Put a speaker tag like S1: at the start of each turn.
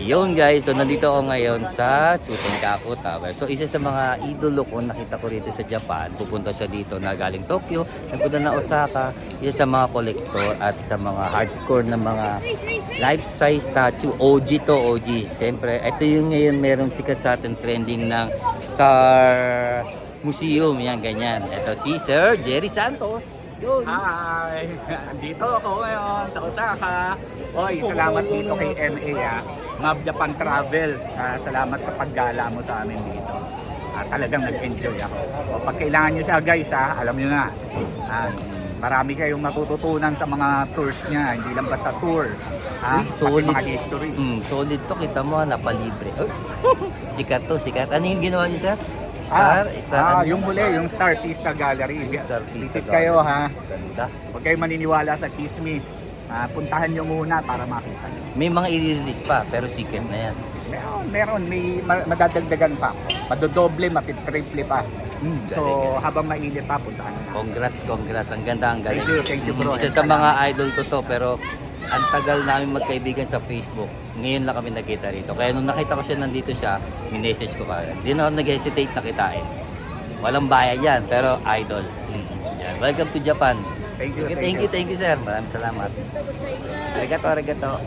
S1: Ayun guys, so nandito ako ngayon sa Tsutenkaku Tower. So isa sa mga idolo ko nakita ko rito sa Japan. Pupunta siya dito na galing Tokyo, nagpunta na Osaka. Isa sa mga collector at sa mga hardcore na mga life-size statue. OG to, OG. Siyempre, ito yung ngayon merong sikat sa atin trending ng Star Museum. Yan, ganyan. Ito si Sir Jerry Santos. Yun.
S2: Hi! Andito ako ngayon sa Osaka. Oy, salamat dito kay MA Mab Japan Travels. Salamat sa paggala mo sa amin dito. Talagang nag-enjoy ako. O, pag kailangan nyo siya guys, alam nyo na. Marami kayong matututunan sa mga tours niya. Hindi lang basta tour.
S1: Solid.
S2: Pati mga history.
S1: Solid to. Kita mo, napalibre. Sikat to, sikat. Ano yung ginawa niyo, sir?
S2: Yung huli, yung Star Artista Gallery. Visit
S1: Gallery.
S2: kayo ha.
S1: Ganda.
S2: Huwag kayo maniniwala sa chismis. Puntahan nyo muna para makita nyo.
S1: May mga i-release pa, pero secret na yan.
S2: Meron. May madadagdagan pa. Madodoble, mapitriple pa. So, habang mainit pa, puntahan nyo.
S1: Congrats. Ang ganda, ang galing.
S2: Thank you bro.
S1: Isa sa mga idol ko to, pero ang tagal namin magkaibigan sa Facebook. Ngayon lang kami nakita rito. Kaya nung nakita ko siya, nandito siya, minessage ko pa. Hindi na ako nag-hesitate na kitain. Walang bayad yan, pero idol. Yan. Welcome to Japan.
S2: Thank you,
S1: Thank you, sir. Maraming salamat. Arigato.